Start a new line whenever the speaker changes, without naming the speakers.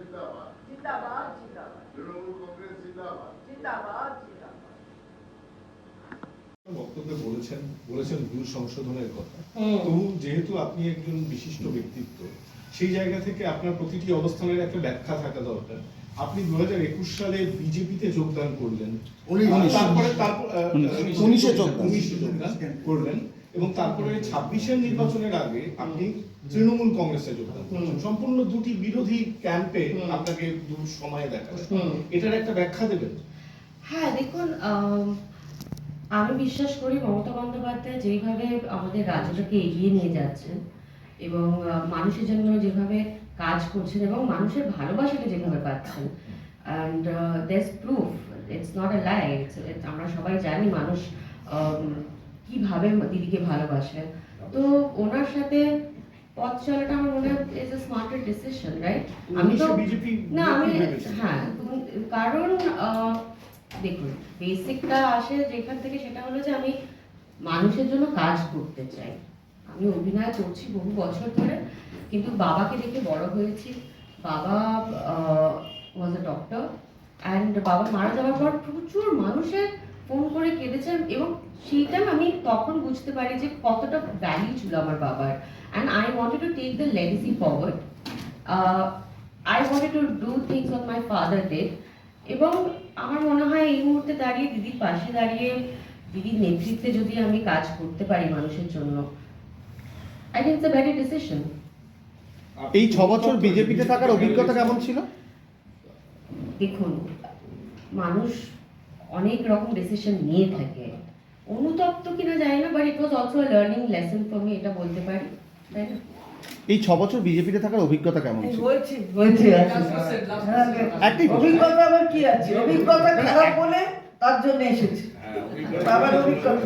जिंदाबाद जिंदाबाद तृणमूल कांग्रेस जिंदाबाद जिंदाबाद जिंदाबाद।
বক্তব্যে বলেছেন ভুল সংশোধনের কথা। তো যেহেতু আপনি একজন বিশিষ্ট ব্যক্তিত্ব, সেই জায়গা থেকে আপনার প্রতিটি অবস্থানের একটা ব্যাখ্যা থাকা দরকার। আপনি 2021 সালে বিজেপিতে যোগদান করলেন, করলেন এবং তারপরে 26-এর নির্বাচনের আগে আপনি তৃণমূল কংগ্রেসে যোগদান করলেন। সম্পূর্ণ দুটি বিরোধী ক্যাম্পে আপনাকে দূর সময়ে দেখা যায়। এটার একটা ব্যাখ্যা দেবেন?
হ্যাঁ, দেখুন, আমি বিশ্বাস করি মমতা বন্দ্যোপাধ্যায় যেভাবে আমাদের রাজ্যটাকে এগিয়ে নিয়ে যাচ্ছেন এবং মানুষের জন্য যেভাবে কাজ করছেন এবং মানুষের ভালোবাসাকে যেভাবে পাচ্ছেন, and there's proof, it's not a lie, আমরা সবাই জানি মানুষ কিভাবে দিদিকে ভালোবাসে। তো ওনার সাথে পথ চলাটা আমার মনে হয় is a smarter decision, right? আমি তো না, আমি হ্যাঁ, কারণ দেখুন, বেসিকটা আসে যেখান থেকে, সেটা হলো যে আমি মানুষের জন্য কাজ করতে চাই। আমি অভিনয় করছি বহু বছর ধরে, কিন্তু বাবাকে দেখে বড় হয়েছি। বাবা ওয়াজ আ ডক্টর, অ্যান্ড বাবা মারা যাওয়ার পর প্রচুর মানুষের ফোন করে কেঁদেছেন এবং সেইটা আমি তখন বুঝতে পারি যে কতটা ভ্যালু ছিল আমার বাবার। And I wanted to take the legacy forward. I wanted to do things on my father dead. এবং আমার মনে হয় এই মুহূর্তে দাঁড়িয়ে দিদির পাশে দাঁড়িয়ে দিদির নেতৃত্বে যদি আমি কাজ করতে পারি মানুষের জন্য, I think it's a very decision.
এই 6 বছর বিজেপিতে থাকার অভিজ্ঞতা কেমন ছিল?
দেখুন, মানুষ অনেক রকম ডিসিশন নিয়ে থাকে, অনুতপ্ত কিনা জানি না, but it was also a learning lesson for me, এটা বলতে পারি, তাই না?
এই 6 বছর বিজেপিতে থাকার অভিজ্ঞতা কেমন ছিল?
হয়েছে
একটি
অভিজ্ঞতা আবার কি আছে, অভিজ্ঞতা খারাপ বলে তার জন্য এসেছে, বাবার অভিজ্ঞতা।